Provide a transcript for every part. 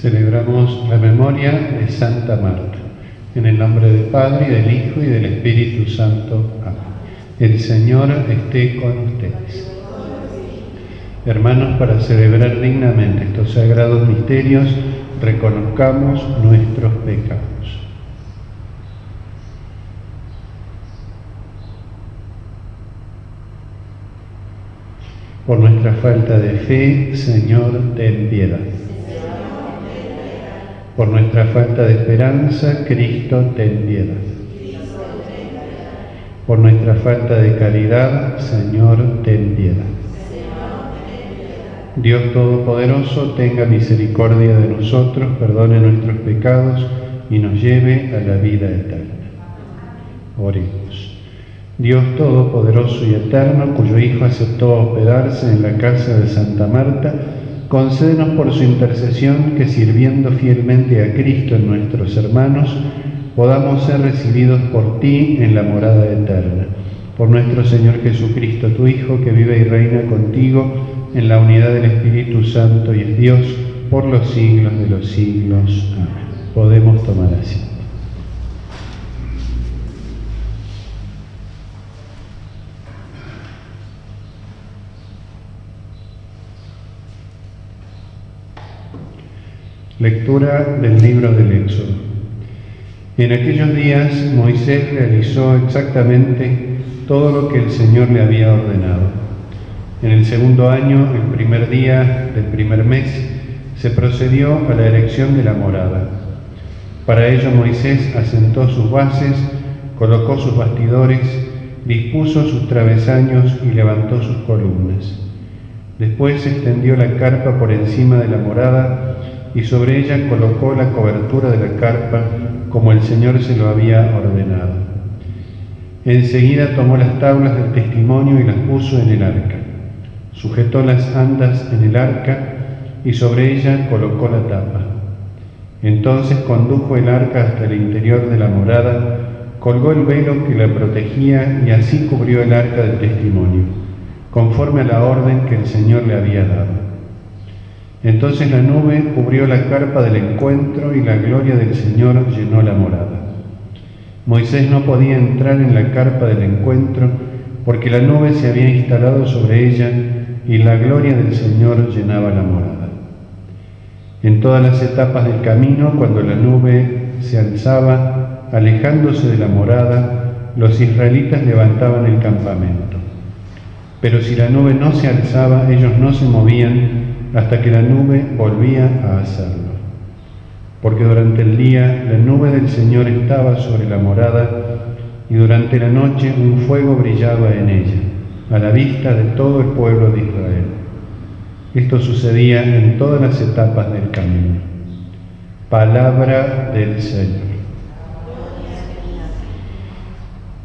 Celebramos la memoria de Santa Marta. En el nombre del Padre, y del Hijo, y del Espíritu Santo. Amén. El Señor esté con ustedes. Hermanos, para celebrar dignamente estos sagrados misterios, reconozcamos nuestros pecados. Por nuestra falta de fe, Señor, ten piedad. Por nuestra falta de esperanza, Cristo, ten piedad. Por nuestra falta de caridad, Señor, ten piedad. Dios Todopoderoso, tenga misericordia de nosotros, perdone nuestros pecados y nos lleve a la vida eterna. Oremos. Dios Todopoderoso y Eterno, cuyo Hijo aceptó hospedarse en la casa de Santa Marta, concédenos por su intercesión que, sirviendo fielmente a Cristo en nuestros hermanos, podamos ser recibidos por ti en la morada eterna. Por nuestro Señor Jesucristo, tu Hijo, que vive y reina contigo en la unidad del Espíritu Santo y es Dios por los siglos de los siglos. Amén. Podemos tomar asiento. Lectura del libro del Éxodo. En aquellos días Moisés realizó exactamente todo lo que el Señor le había ordenado. En el segundo año, el primer día del primer mes, se procedió a la erección de la morada. Para ello Moisés asentó sus bases, colocó sus bastidores, dispuso sus travesaños y levantó sus columnas. Después extendió la carpa por encima de la morada y sobre ella colocó la cobertura de la carpa como el Señor se lo había ordenado. Enseguida tomó las tablas del testimonio y las puso en el arca. Sujetó las andas en el arca y sobre ella colocó la tapa. Entonces condujo el arca hasta el interior de la morada, colgó el velo que la protegía y así cubrió el arca del testimonio, conforme a la orden que el Señor le había dado. Entonces la nube cubrió la carpa del encuentro y la gloria del Señor llenó la morada. Moisés no podía entrar en la carpa del encuentro porque la nube se había instalado sobre ella y la gloria del Señor llenaba la morada. En todas las etapas del camino, cuando la nube se alzaba, alejándose de la morada, los israelitas levantaban el campamento. Pero si la nube no se alzaba, ellos no se movían hasta que la nube volvía a hacerlo. Porque durante el día la nube del Señor estaba sobre la morada y durante la noche un fuego brillaba en ella, a la vista de todo el pueblo de Israel. Esto sucedía en todas las etapas del camino. Palabra del Señor.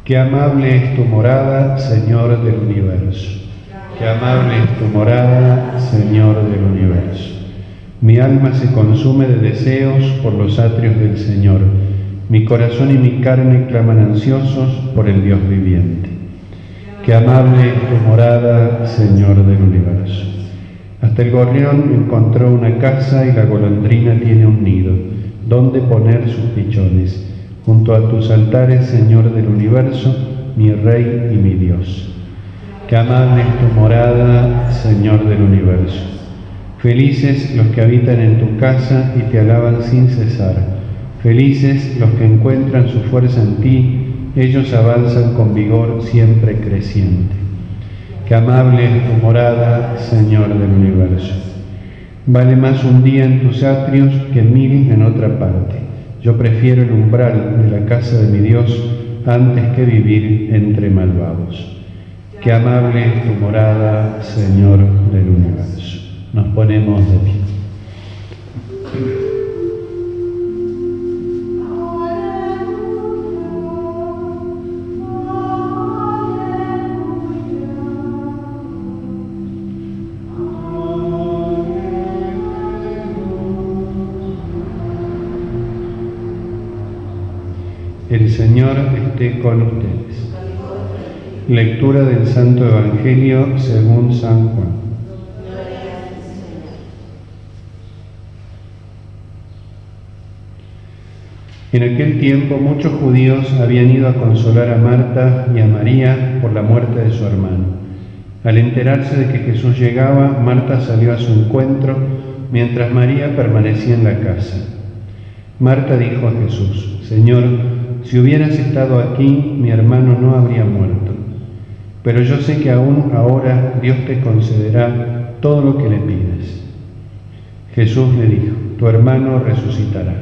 Qué amable es tu morada, Señor del universo. Qué amable es tu morada, Señor del universo. Mi alma se consume de deseos por los atrios del Señor. Mi corazón y mi carne claman ansiosos por el Dios viviente. Qué amable es tu morada, Señor del universo. Hasta el gorrión encontró una casa y la golondrina tiene un nido, donde poner sus pichones. Junto a tus altares, Señor del universo, mi Rey y mi Dios. Qué amable es tu morada, Señor del universo. Felices los que habitan en tu casa y te alaban sin cesar. Felices los que encuentran su fuerza en ti, ellos avanzan con vigor siempre creciente. Qué amable es tu morada, Señor del universo. Vale más un día en tus atrios que 1000 en otra parte. Yo prefiero el umbral de la casa de mi Dios antes que vivir entre malvados. Qué amable es tu morada, Señor del universo. Nos ponemos de pie. El Señor esté con ustedes. Lectura del Santo Evangelio según San Juan. En aquel tiempo muchos judíos habían ido a consolar a Marta y a María por la muerte de su hermano. Al enterarse de que Jesús llegaba, Marta salió a su encuentro, mientras María permanecía en la casa. Marta dijo a Jesús: Señor, si hubieras estado aquí, mi hermano no habría muerto. Pero yo sé que aún ahora Dios te concederá todo lo que le pides. Jesús le dijo: tu hermano resucitará.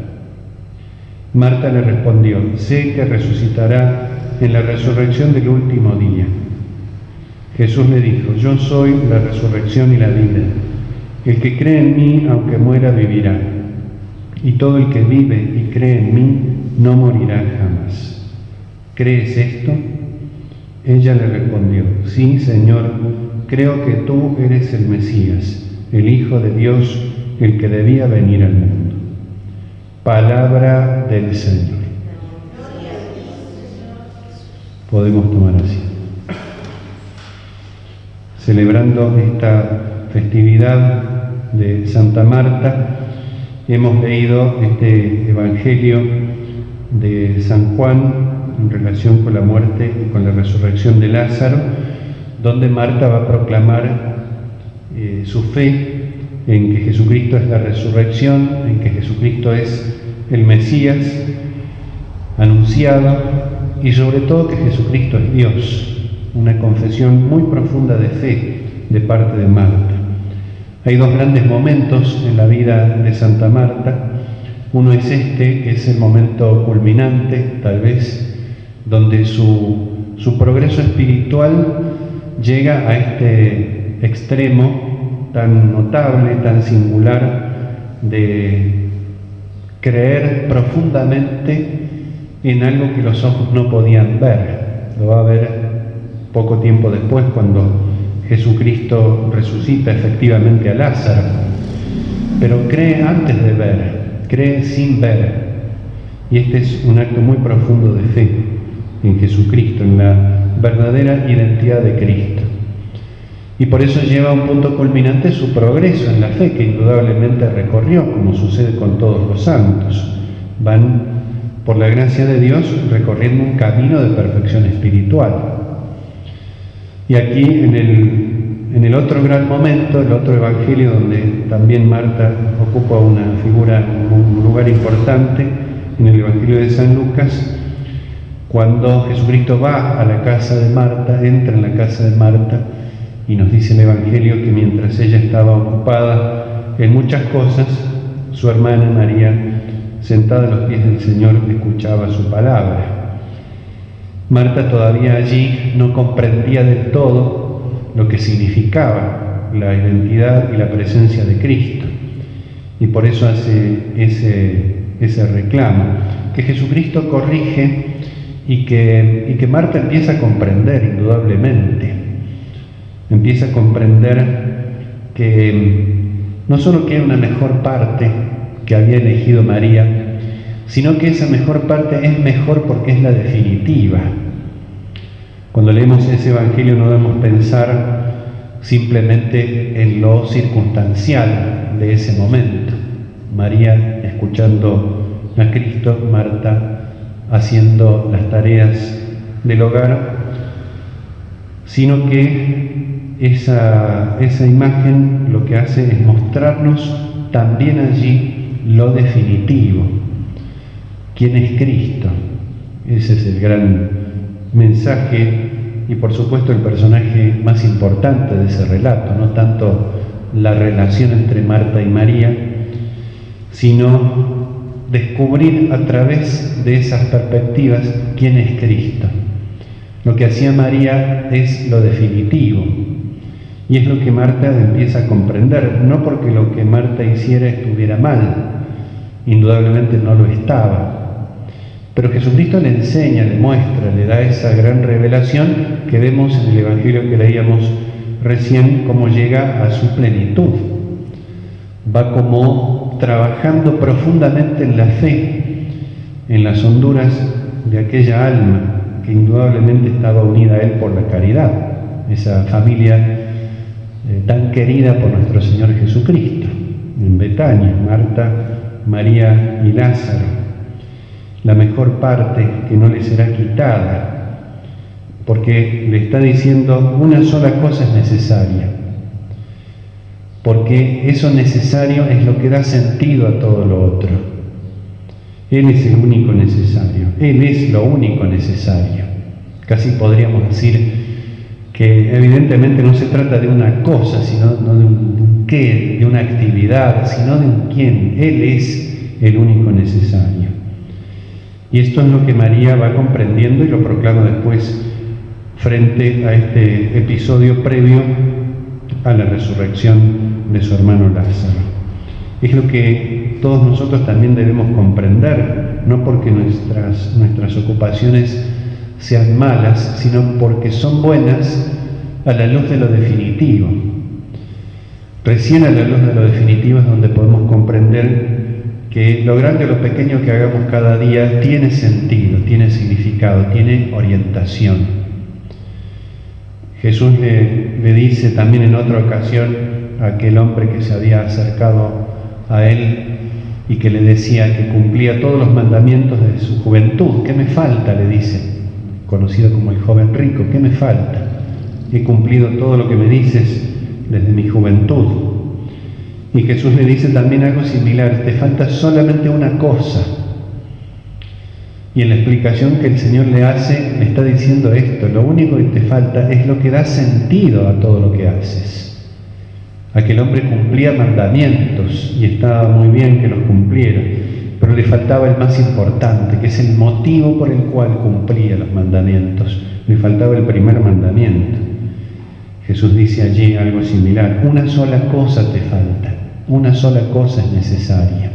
Marta le respondió: sé que resucitará en la resurrección del último día. Jesús le dijo: yo soy la resurrección y la vida. El que cree en mí, aunque muera, vivirá. Y todo el que vive y cree en mí, no morirá jamás. ¿Crees esto? Ella le respondió: sí, Señor, creo que tú eres el Mesías, el Hijo de Dios, el que debía venir al mundo. Palabra del Señor. Podemos tomar asiento. Celebrando esta festividad de Santa Marta, hemos leído este Evangelio de San Juan en relación con la muerte y con la resurrección de Lázaro, donde Marta va a proclamar su fe en que Jesucristo es la resurrección, en que Jesucristo es el Mesías anunciado y sobre todo que Jesucristo es Dios. Una confesión muy profunda de fe de parte de Marta. Hay dos grandes momentos en la vida de Santa Marta. Uno es este, que es el momento culminante, tal vez, donde su progreso espiritual llega a este extremo tan notable, tan singular, de creer profundamente en algo que los ojos no podían ver. Lo va a ver poco tiempo después, cuando Jesucristo resucita efectivamente a Lázaro. Pero cree antes de ver, cree sin ver. Y este es un acto muy profundo de fe en Jesucristo, en la verdadera identidad de Cristo. Y por eso lleva a un punto culminante su progreso en la fe, que indudablemente recorrió, como sucede con todos los santos. Van, por la gracia de Dios, recorriendo un camino de perfección espiritual. Y aquí, en el otro gran momento, el otro evangelio donde también Marta ocupa una figura, un lugar importante, en el evangelio de San Lucas, cuando Jesucristo va a la casa de Marta, entra en la casa de Marta, y nos dice el evangelio que mientras ella estaba ocupada en muchas cosas, su hermana María, sentada a los pies del Señor, escuchaba su palabra. Marta todavía allí no comprendía del todo lo que significaba la identidad y la presencia de Cristo. Y por eso hace ese reclamo, que Jesucristo corrige y que Marta empieza a comprender indudablemente. Empieza a comprender que no solo que hay una mejor parte que había elegido María, sino que esa mejor parte es mejor porque es la definitiva. Cuando leemos ese Evangelio no debemos pensar simplemente en lo circunstancial de ese momento. María escuchando a Cristo, Marta haciendo las tareas del hogar, sino que esa imagen lo que hace es mostrarnos también allí lo definitivo. ¿Quién es Cristo? Ese es el gran mensaje y por supuesto el personaje más importante de ese relato, no tanto la relación entre Marta y María, sino descubrir a través de esas perspectivas quién es Cristo. Lo que hacía María es lo definitivo y es lo que Marta empieza a comprender, no porque lo que Marta hiciera estuviera mal, indudablemente no lo estaba. Pero Jesucristo le enseña, le muestra, le da esa gran revelación que vemos en el Evangelio que leíamos recién, cómo llega a su plenitud. Va como trabajando profundamente en la fe, en las honduras de aquella alma que indudablemente estaba unida a él por la caridad, esa familia tan querida por nuestro Señor Jesucristo, en Betania, Marta, María y Lázaro. la mejor parte que no le será quitada, porque le está diciendo una sola cosa es necesaria, porque eso necesario es lo que da sentido a todo lo otro. Él es el único necesario, Él es lo único necesario. Casi podríamos decir que evidentemente no se trata de una cosa, sino no de un qué, de una actividad, sino de un quién. Él es el único necesario. Y esto es lo que María va comprendiendo y lo proclama después frente a este episodio previo a la resurrección de su hermano Lázaro. Es lo que todos nosotros también debemos comprender, no porque nuestras ocupaciones sean malas, sino porque son buenas a la luz de lo definitivo. Recién a la luz de lo definitivo es donde podemos comprender que lo grande o lo pequeño que hagamos cada día tiene sentido, tiene significado, tiene orientación. Jesús le dice también en otra ocasión a aquel hombre que se había acercado a él y que le decía que cumplía todos los mandamientos de su juventud. ¿Qué me falta?, le dice, conocido como el joven rico. ¿Qué me falta? He cumplido todo lo que me dices desde mi juventud. Y Jesús le dice también algo similar: te falta solamente una cosa. Y en la explicación que el Señor le hace, le está diciendo esto: lo único que te falta es lo que da sentido a todo lo que haces. Aquel hombre cumplía mandamientos y estaba muy bien que los cumpliera, pero le faltaba el más importante, que es el motivo por el cual cumplía los mandamientos. Le faltaba el primer mandamiento. Jesús dice allí algo similar: una sola cosa te falta, una sola cosa es necesaria,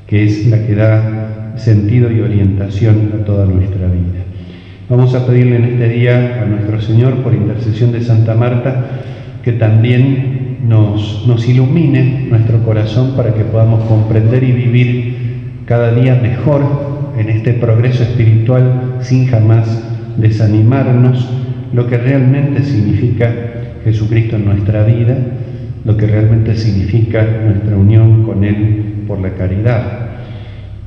que es la que da sentido y orientación a toda nuestra vida. Vamos a pedirle en este día a nuestro Señor, por intercesión de Santa Marta, que también nos ilumine nuestro corazón para que podamos comprender y vivir cada día mejor en este progreso espiritual, sin jamás desanimarnos, lo que realmente significa Jesucristo en nuestra vida, lo que realmente significa nuestra unión con Él por la caridad.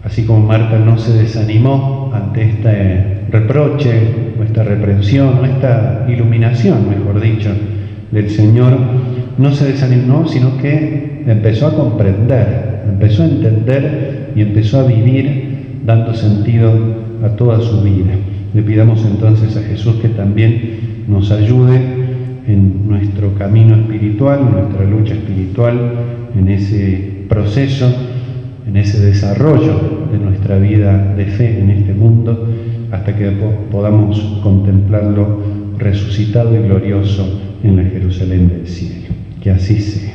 Así como Marta no se desanimó ante este reproche, o esta reprensión, o esta iluminación, mejor dicho, del Señor, no se desanimó, sino que empezó a comprender, empezó a entender y empezó a vivir dando sentido a toda su vida. Le pidamos entonces a Jesús que también nos ayude en nuestro camino espiritual, en nuestra lucha espiritual, en ese proceso, en ese desarrollo de nuestra vida de fe en este mundo, hasta que podamos contemplarlo resucitado y glorioso en la Jerusalén del cielo. Que así sea.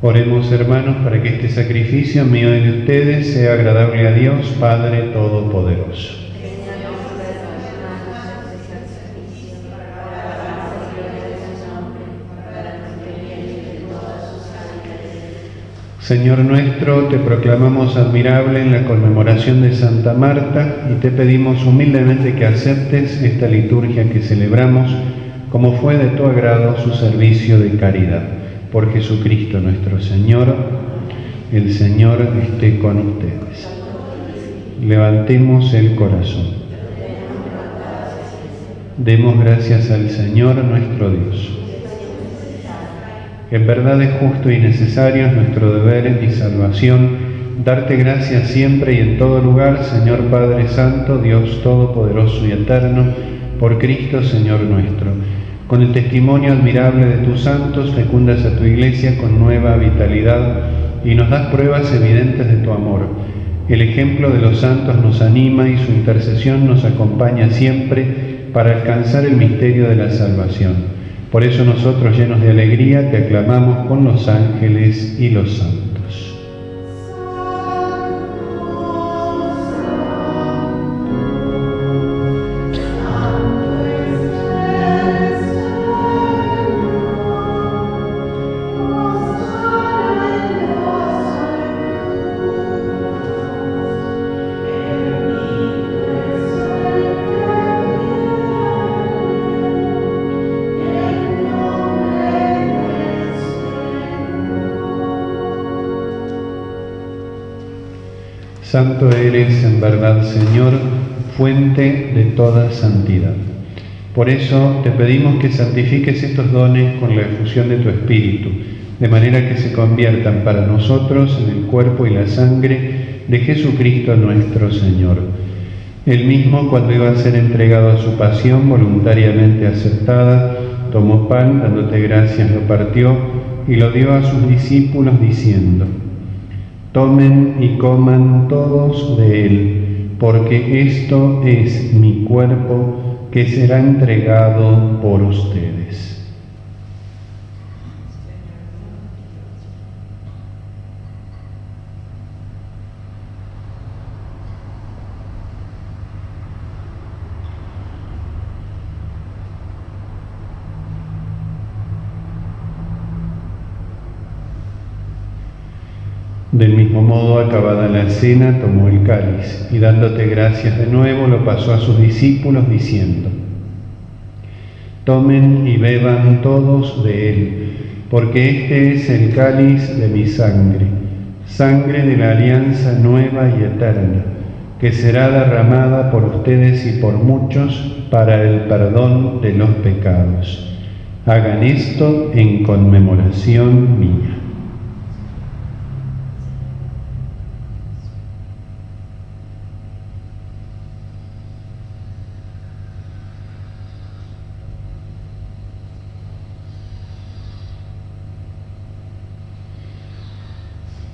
Oremos, hermanos, para que este sacrificio mío y de ustedes sea agradable a Dios, Padre Todopoderoso. Señor nuestro, te proclamamos admirable en la conmemoración de Santa Marta y te pedimos humildemente que aceptes esta liturgia que celebramos como fue de tu agrado su servicio de caridad. Por Jesucristo nuestro Señor, el Señor esté con ustedes. Levantemos el corazón. Demos gracias al Señor nuestro Dios. En verdad es justo y necesario, es nuestro deber y salvación, darte gracias siempre y en todo lugar, Señor Padre Santo, Dios Todopoderoso y Eterno, por Cristo Señor nuestro. Con el testimonio admirable de tus santos, fecundas a tu Iglesia con nueva vitalidad y nos das pruebas evidentes de tu amor. El ejemplo de los santos nos anima y su intercesión nos acompaña siempre para alcanzar el misterio de la salvación. Por eso nosotros, llenos de alegría, te aclamamos con los ángeles y los santos. Santo eres en verdad, Señor, fuente de toda santidad. Por eso te pedimos que santifiques estos dones con la efusión de tu Espíritu, de manera que se conviertan para nosotros en el cuerpo y la sangre de Jesucristo nuestro Señor. Él mismo, cuando iba a ser entregado a su pasión voluntariamente aceptada, tomó pan, dándote gracias, lo partió y lo dio a sus discípulos diciendo: tomen y coman todos de él, porque esto es mi cuerpo que será entregado por ustedes. Del mismo modo, acabada la cena, tomó el cáliz y dándote gracias de nuevo, lo pasó a sus discípulos diciendo: tomen y beban todos de él, porque este es el cáliz de mi sangre, sangre de la alianza nueva y eterna, que será derramada por ustedes y por muchos para el perdón de los pecados. Hagan esto en conmemoración mía.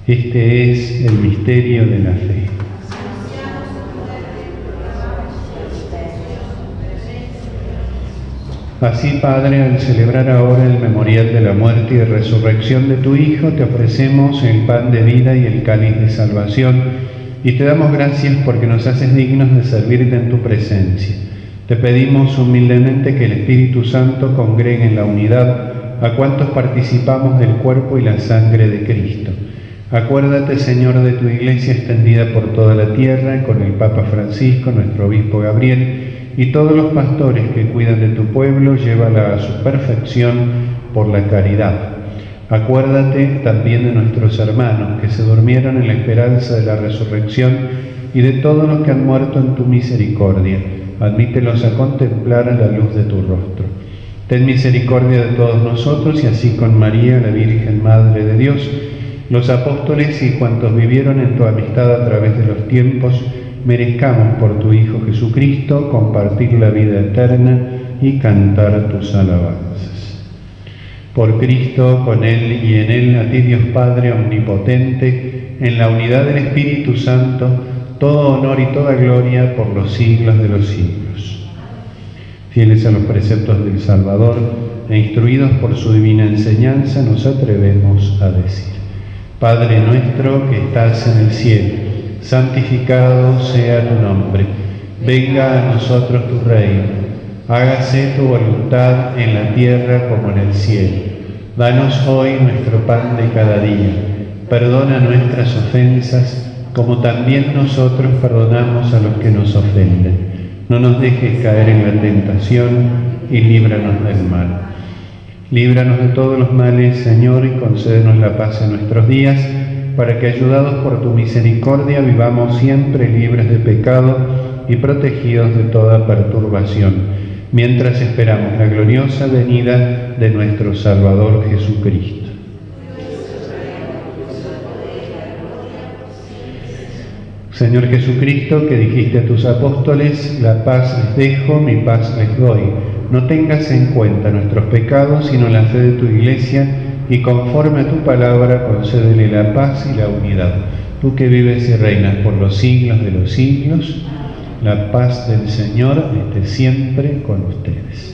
Este es el misterio de la fe. Así, Padre, al celebrar ahora el memorial de la muerte y resurrección de tu Hijo, te ofrecemos el pan de vida y el cáliz de salvación, y te damos gracias porque nos haces dignos de servirte en tu presencia. Te pedimos humildemente que el Espíritu Santo congregue en la unidad a cuantos participamos del cuerpo y la sangre de Cristo. Acuérdate, Señor, de tu Iglesia extendida por toda la tierra, con el Papa Francisco, nuestro Obispo Gabriel, y todos los pastores que cuidan de tu pueblo, llévala a su perfección por la caridad. Acuérdate también de nuestros hermanos que se durmieron en la esperanza de la resurrección y de todos los que han muerto en tu misericordia. Admítelos a contemplar la luz de tu rostro. Ten misericordia de todos nosotros y así con María, la Virgen Madre de Dios, los apóstoles y cuantos vivieron en tu amistad a través de los tiempos, merezcamos por tu Hijo Jesucristo compartir la vida eterna y cantar tus alabanzas. Por Cristo, con Él y en Él, a ti Dios Padre Omnipotente, en la unidad del Espíritu Santo, todo honor y toda gloria por los siglos de los siglos. Fieles a los preceptos del Salvador e instruidos por su divina enseñanza, nos atrevemos a decir: Padre nuestro que estás en el cielo, santificado sea tu nombre. Venga a nosotros tu reino. Hágase tu voluntad en la tierra como en el cielo. Danos hoy nuestro pan de cada día. Perdona nuestras ofensas, como también nosotros perdonamos a los que nos ofenden. No nos dejes caer en la tentación y líbranos del mal. Líbranos de todos los males, Señor, y concédenos la paz en nuestros días, para que, ayudados por tu misericordia, vivamos siempre libres de pecado y protegidos de toda perturbación, mientras esperamos la gloriosa venida de nuestro Salvador Jesucristo. Señor Jesucristo, que dijiste a tus apóstoles, la paz les dejo, mi paz les doy. No tengas en cuenta nuestros pecados, sino la fe de tu Iglesia, y conforme a tu palabra concédele la paz y la unidad. Tú que vives y reinas por los siglos de los siglos, la paz del Señor esté siempre con ustedes.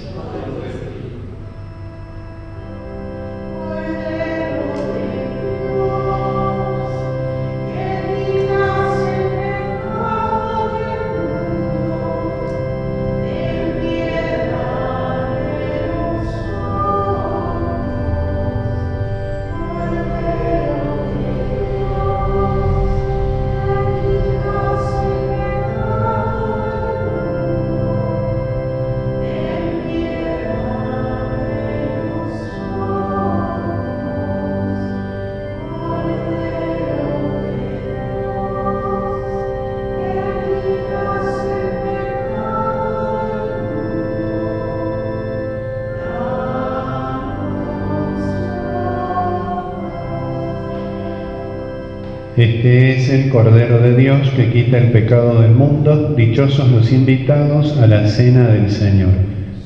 Este es el Cordero de Dios que quita el pecado del mundo. Dichosos los invitados a la cena del Señor.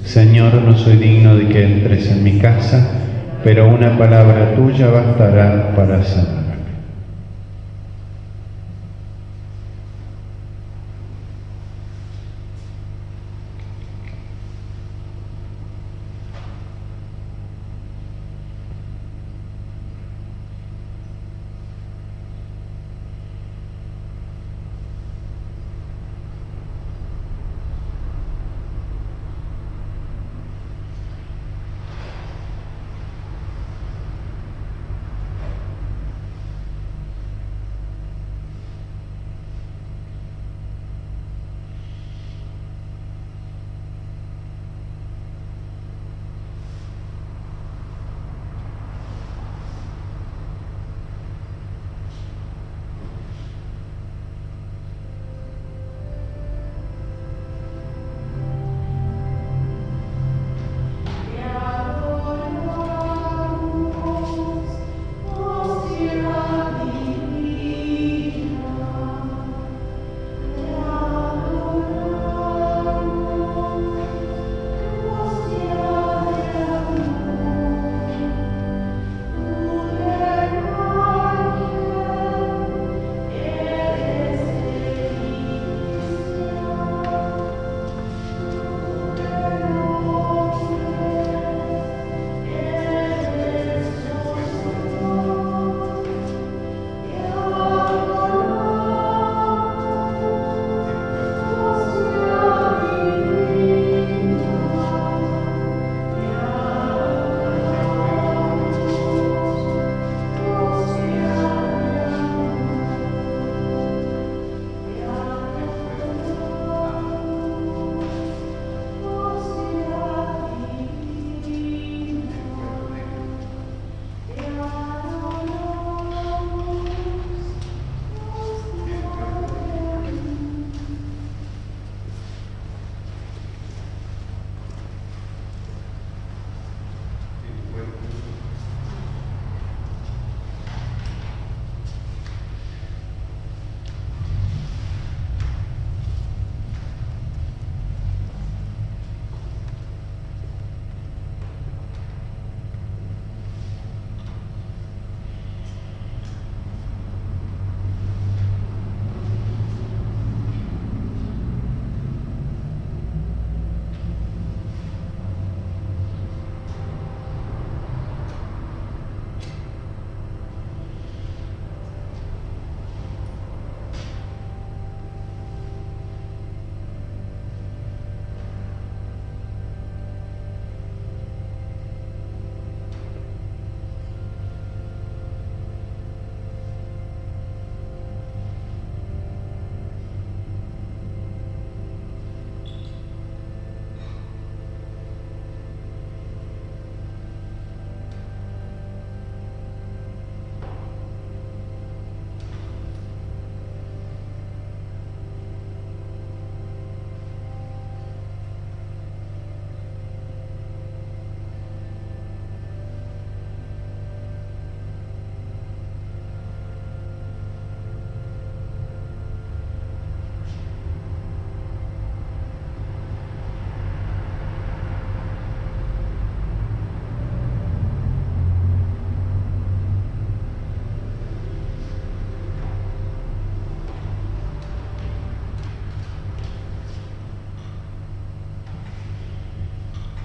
Señor, no soy digno de que entres en mi casa, pero una palabra tuya bastará para sanarme.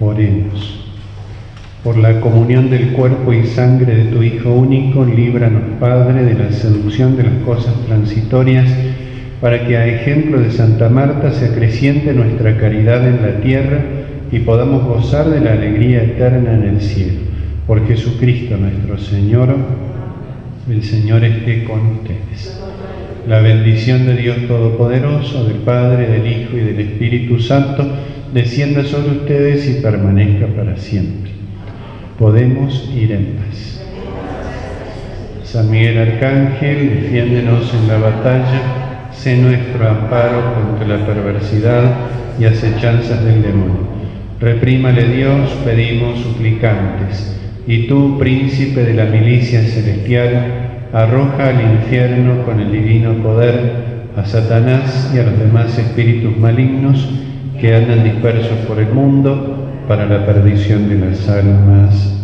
Oremos. Por la comunión del cuerpo y sangre de tu Hijo único, líbranos, Padre, de la seducción de las cosas transitorias, para que a ejemplo de Santa Marta se acreciente nuestra caridad en la tierra y podamos gozar de la alegría eterna en el cielo. Por Jesucristo nuestro Señor. El Señor esté con ustedes. La bendición de Dios Todopoderoso, del Padre, del Hijo y del Espíritu Santo, descienda sobre ustedes y permanezca para siempre. Podemos ir en paz. San Miguel Arcángel, defiéndenos en la batalla, sé nuestro amparo contra la perversidad y acechanzas del demonio. Reprímale Dios, pedimos suplicantes. Y tú, príncipe de la milicia celestial, arroja al infierno con el divino poder a Satanás y a los demás espíritus malignos que andan dispersos por el mundo para la perdición de las almas.